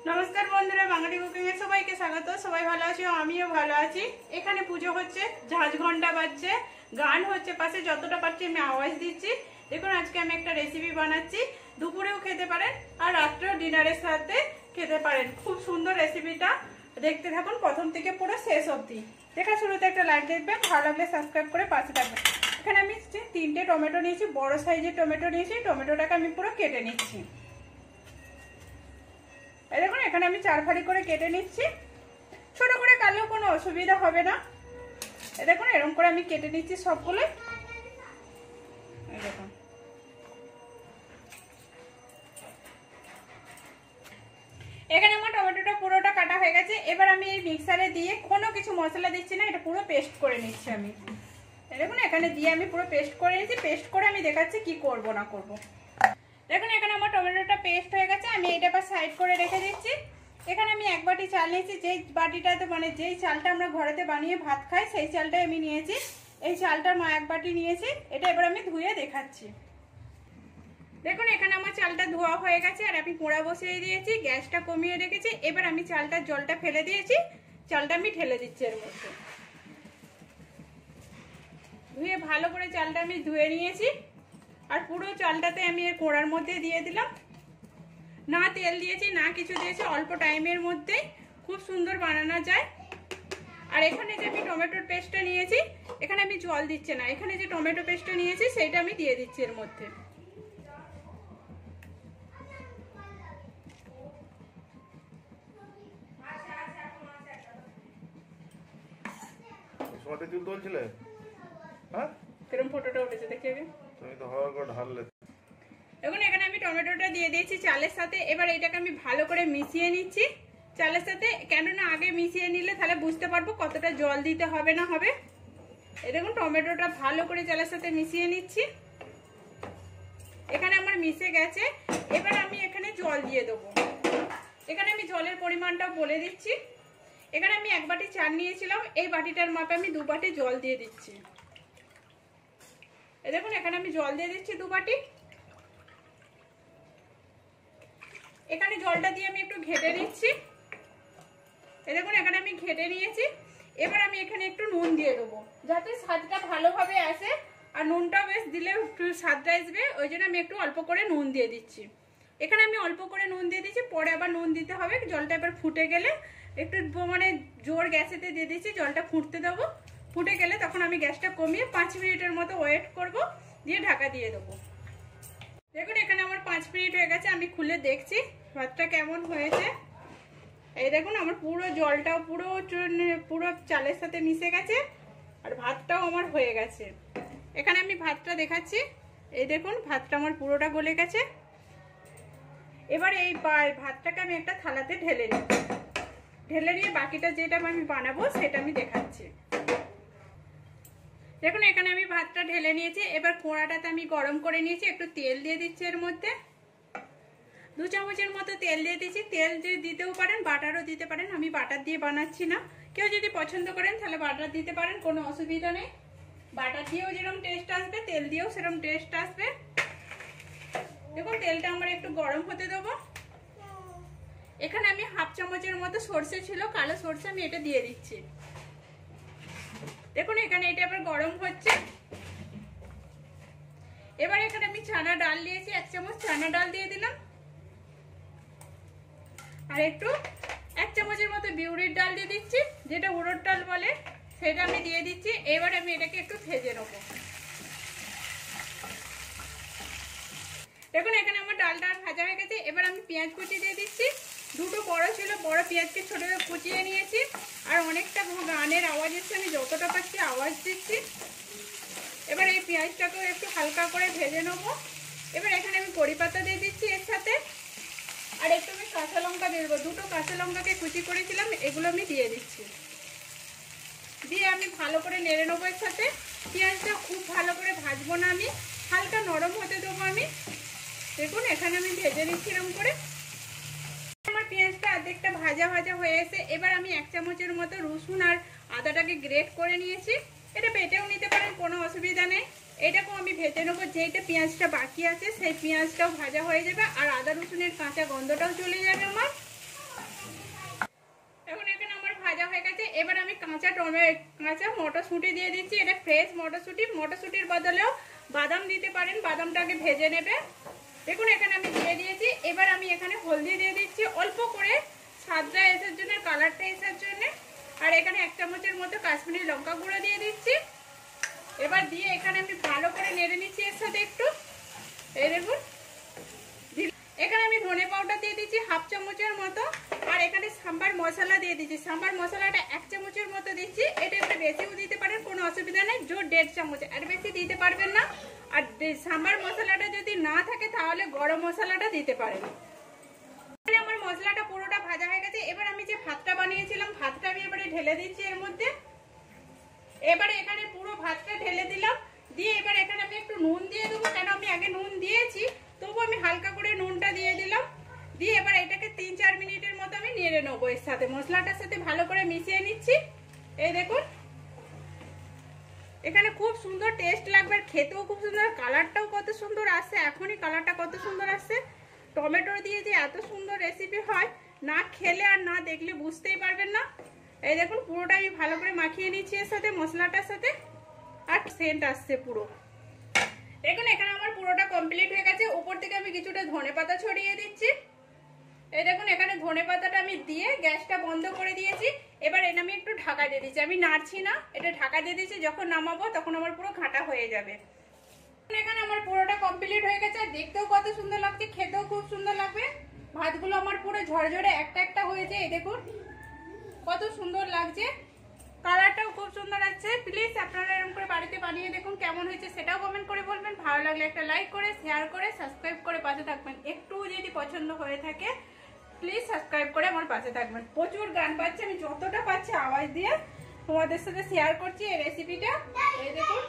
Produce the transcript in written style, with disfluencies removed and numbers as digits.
नमस्कार बंधुरा बांगाली कुकिंग ए सबाइके स्वागत। सबाई भालो आछो, आमिও ভালো আছি। এখানে পুজো হচ্ছে, ঝাঁঝ ঘন্টা বাজছে, গান হচ্ছে, পাশে যতটা পারছি আমি আওয়াজ দিচ্ছি। দেখুন আজকে আমি একটা রেসিপি বানাচ্ছি, দুপুরেও খেতে পারেন আর রাত্রেও ডিনারের সাথে খেতে পারেন। খুব সুন্দর রেসিপিটা, দেখতে থাকুন প্রথম থেকে পুরো শেষ অবধি। দেখা শুরুতে একটা লাইক দেখবেন, ভালো লাগলে সাবস্ক্রাইব করে পাশে থাকবেন। এখানে আমি 3টে টমেটো নিয়েছি, বড় সাইজের টমেটো নিয়েছি। টমেটোটাকে আমি পুরো কেটে নিচ্ছি। দেখুন এখানে আমি 4 ফালি করে কেটে নিচ্ছি। ছোট করে কাটলেও কোনো অসুবিধা হবে না। দেখুন এরকম করে আমি কেটে নিচ্ছি সবগুলো। দেখুন এখানে আমার টমেটোটা পুরোটা কাটা হয়ে গেছে। এবার আমি এই মিক্সারে দিয়ে কোনো কিছু মশলা দিচ্ছি না, এটা পুরো পেস্ট করে নিচ্ছি আমি। দেখুন এখানে দিয়ে আমি পুরো পেস্ট করে নিচ্ছি। পেস্ট করে আমি দেখাচ্ছি কি করব না করব। দেখুন এখানে আমার টমেটোটা পেস্ট হয়ে গেছে, আমি এটা পর সাইড করে রেখে দিচ্ছি। এখানে আমি 1 বাটি চাল নিয়েছি, যেই বাটিটাতে মানে যেই চালটা আমরা ঘরেতে বানিয়ে ভাত খাই সেই চালটাই আমি নিয়েছি। এই চালটা 1 বাটি নিয়েছি, এটা এবার আমি ধুয়ে দেখাচ্ছি। দেখুন এখানে আমার চালটা ধোয়া হয়ে গেছে আর আমি পোড়া বসিয়ে দিয়েছি, গ্যাসটা কমিয়ে রেখেছি। এবার আমি চালটার জলটা ফেলে দিয়েছি, চালটা আমি ঢেলে দিচ্ছি এর মধ্যে। ধুয়ে ভালো করে চালটা আমি ধুয়ে নিয়েছি আর পুরো চালটাতে আমি এর কোড়ার মধ্যে দিয়ে দিলাম। না তেল দিয়েছি না কিছু দিয়েছি, অল্প টাইমের মধ্যে খুব সুন্দর বানানো যায়। আর এখানে যে আমি টমেটোর পেস্টটা নিয়েছি, এখানে আমি জল দিচ্ছি না, এখানে যে টমেটো পেস্টটা নিয়েছি সেটা আমি দিয়ে দিচ্ছি এর মধ্যে। তোমাদের চুল তুলছিলে? হ্যাঁ কিরকম ফটোটা উঠেছে দেখি আগে। তুমি তো ভালো করে ঢাললে। এখন এখানে আমি টমেটোটা দিয়ে দিয়েছি চালের সাথে। এবার এটাকে আমি ভালো করে মিশিয়ে নিচ্ছি চালের সাথে, কেননা আগে মিশিয়ে নিলে তাহলে বুঝতে পারবো কতটা জল দিতে হবে না হবে। এই দেখুন টমেটোটা ভালো করে চালের সাথে মিশিয়ে নিচ্ছি। এখানে আমার মিশে গেছে। এবার আমি এখানে জল দিয়ে দেবো। এখানে আমি জলের পরিমাণটা বলে দিচ্ছি। এখানে আমি 1 বাটি চাল নিয়েছিলাম, এই বাটিটার মাপে আমি 2 বাটি জল দিয়ে দিচ্ছি। এই দেখুন এখানে আমি জল দিয়ে দিচ্ছি 2 বাটি। এখানে জলটা দিয়ে আমি একটু ঘেটে নিচ্ছি। এই দেখুন এখানে আমি ঘেটে নিয়েছি। এবার আমি এখানে একটু নুন দিয়ে দেবো, যাতে স্বাদটা ভালোভাবে আসে। আর নুনটা বেশ দিলে একটু স্বাদটা আসবে, ওই জন্য আমি একটু অল্প করে নুন দিয়ে দিচ্ছি। এখানে আমি অল্প করে নুন দিয়ে দিচ্ছি, পরে আবার নুন দিতে হবে। জলটা এবার ফুটে গেলে একটু মানে জোর গ্যাসেতে দিয়ে দিচ্ছি, জলটা ফুটতে দেবো। ফুটে গেলে তখন আমি গ্যাসটা কমিয়ে 5 মিনিটের মতো ওয়েট করব, দিয়ে ঢাকা দিয়ে দেবো। দেখুন এখানে আমার 5 মিনিট হয়ে গেছে, আমি খুলে দেখছি ভাতটা কেমন হয়েছে। এই দেখুন আমার পুরো জলটাও পুরো চালের সাথে মিশে গেছে আর ভাতটাও আমার হয়ে গেছে। এখানে আমি ভাতটা দেখাচ্ছি। এই দেখুন ভাতটা আমার পুরোটা গলে গেছে। এবার এই ভাতটাকে আমি একটা থালাতে ঢেলে নিই। ঢেলে নিয়ে বাকিটা যেটা আমি বানাবো সেটা আমি দেখাচ্ছি। দেখুন এখানে আমি ভাতটা ঢেলে নিয়েছি। এবার কড়াটাতে আমি গরম করে নিয়েছি, একটু তেল দিয়ে দিচ্ছি এর মধ্যে। 2 চামচের মতো তেল দিয়ে দিচ্ছি। তেল যদি দিতেও পারেন, বাটারও দিতে পারেন, আমি বাটার দিয়ে বানাচ্ছি না। কেউ যদি পছন্দ করেন তাহলে বাটার দিতে পারেন, কোনো অসুবিধা নেই। বাটার দিয়েও যেরকম টেস্ট আসবে তেল দিয়েও সেরকম টেস্ট আসবে। দেখুন তেলটা আমার একটু গরম হতে দেবো। এখানে আমি 1/2 চামচের মতো সরষে ছিল, কালো সরষে, আমি এটা দিয়ে দিচ্ছি। দেখুন এখানে এটা এবার গরম হচ্ছে। এবার এখানে আমি চানা ডাল দিয়েছি, 1 চামচ চানা ডাল দিয়ে দিলাম। আর একটু 1 চামচের মতো বিউলির ডাল দিয়ে দিচ্ছি, যেটা উড়দ ডাল বলে, সেটা আমি দিয়ে দিচ্ছি। এবার আমি এটাকে একটু ভেজে নেবো। দেখুন এখানে আমার ডালটা ভাজা হয়ে গেছে। এবার আমি পেঁয়াজ কুচি দিয়ে দিচ্ছি। 2টো বড় ছিল, বড় পেঁয়াজকে ছোট করে কুচিয়ে নিয়েছি। আর অনেকটা গানের আওয়াজ এসছে, আমি যতটা পাচ্ছি আওয়াজ দিচ্ছি। এবার এই পেঁয়াজটাকেও একটু হালকা করে ভেজে নেবো। এবার এখানে আমি কড়ি পাতা দিয়ে দিচ্ছি এর সাথে। আর একটু আমি কাঁচা লঙ্কা দিয়ে দেবো। 2টো কাঁচা লঙ্কাকে কুচি করেছিলাম, এগুলো আমি দিয়ে দিচ্ছি। দিয়ে আমি ভালো করে নেড়ে নেবো এর সাথে। পেঁয়াজটা খুব ভালো করে ভাজবো না, আমি হালকা নরম হতে দেবো আমি। দেখুন এখানে আমি ভেজে নিচ্ছি এরকম করে। আমার পেঁয়াজটা অর্ধেকটা ভাজা ভাজা হয়ে এসে এবার আমি 1 চামচের মতো রসুন আর আদাটাকে গ্রেট করে নিয়েছি। এটা বেটেও নিতে পারেন, কোনো অসুবিধা নেই। এটাকেও আমি ভেজে নেবো। যেইটা পেঁয়াজটা বাকি আছে সেই পেঁয়াজটাও ভাজা হয়ে যাবে আর আদা রসুনের কাঁচা গন্ধটাও চলে যাবে আমার। কাঁচা মটরশুঁটি দিয়ে দিচ্ছি। এটা ফ্রেশ মটরশুঁটি, মটরশুঁটির বদলেও বাদাম দিতে পারেন, বাদামটাকে ভেজে নেবে। দেখুন এখানে আমি দিয়ে দিয়েছি। এবার আমি এখানে হলদি দিয়ে দিচ্ছি অল্প করে, স্বাদটা আসার জন্য, কালারটা আসার জন্য। আর এখানে 1 চামচের মতো কাশ্মীরি লঙ্কা গুঁড়ো দিয়ে দিচ্ছি। এবার দিয়ে এখানে আমি ভালো করে নেড়ে নিচ্ছি এর সাথে একটু। এই দেখুন এখানে আমি ধনে পাউডার দিয়ে দিচ্ছি 1/2 চামচের মতো। আর এখানে সাম্বার মশলা দিয়ে দিচ্ছি। সাম্বার মশলাটা 1 চামচের মতো দিচ্ছি। এটা একটু বেশিও দিতে পারেন, কোনো অসুবিধা নেই। জোর 1.5 চামচ, আর বেশি দিতে পারবেন না। আর সাম্বার মশলাটা যদি না থাকে তাহলে গরম মশলাটা দিতে পারেন। আমার মশলাটা পুরোটা ভাজা হয়ে গেছে। এবার আমি যে ভাতটা বানিয়েছিলাম, ভাতটা আমি এবারে ঢেলে দিচ্ছি এর মধ্যে। এবারে এখানে পুরো ভাতটা ঢেলে দিলাম। দিয়ে এবার এখানে আমি একটু নুন দিয়ে দেবো, কেন আমি আগে নুন দিয়েছি, তবু আমি হালকা করে নুনটা দিয়ে দিলাম। দিয়ে এবার এটাকে 3-4 মিনিটের মতো আমি নেড়ে নেবো এর সাথে, মশলাটার সাথে ভালো করে মিশিয়ে নিচ্ছি। এই দেখুন এখানে খুব সুন্দর টেস্ট লাগবে, খেতেও খুব সুন্দর, কালারটাও কত সুন্দর আসছে। এখনই কালারটা কত সুন্দর আসছে। টমেটো দিয়ে যে এত সুন্দর রেসিপি হয়, না খেলে আর না দেখলে বুঝতেই পারবেন না। এই দেখুন পুরোটা আমি ভালো করে মাখিয়ে নিচ্ছি এর সাথে, মশলাটার সাথে। আর সেন্ট আসছে পুরো। দেখুন এখানে আমার পুরোটা কমপ্লিট হয়ে গেছে। উপর থেকে আমি কিছুটা ধনেপাতা ছড়িয়ে দিচ্ছি। এই দেখুন এখানে ধনেপাতাটা আমি দিয়ে গ্যাসটা বন্ধ করে দিয়েছি। এবার এটা আমি একটু ঢাকা দিয়ে দিচ্ছি, আমি নাড়ছি না, এটা ঢাকা দিয়ে দিচ্ছি। যখন নামাবো তখন আমার পুরো ঘাটা হয়ে যাবে। এখানে আমার পুরোটা কমপ্লিট হয়ে গেছে। দেখতেও কত সুন্দর লাগছে, খেতেও খুব সুন্দর লাগবে। ভাতগুলো আমার পুরো ঝরঝরে একটা একটা হয়েছে। এই দেখুন কত সুন্দর লাগছে, কালারটাও খুব সুন্দর আছে। প্লিজ আপনারা এরকম করে বাড়িতে বানিয়ে দেখুন, কেমন হয়েছে সেটাও কমেন্ট করে বলবেন। ভালো লাগলে একটা লাইক করে, শেয়ার করে, সাবস্ক্রাইব করে পাশে থাকবেন। একটু যদি পছন্দ হয়ে থাকে প্লিজ সাবস্ক্রাইব করে আমার পাশে থাকবেন। প্রচুর গান পাচ্ছে, আমি যতটা পাচ্ছি আওয়াজ দিয়ে তোমাদের সাথে শেয়ার করছি এই রেসিপিটা। এই দেখুন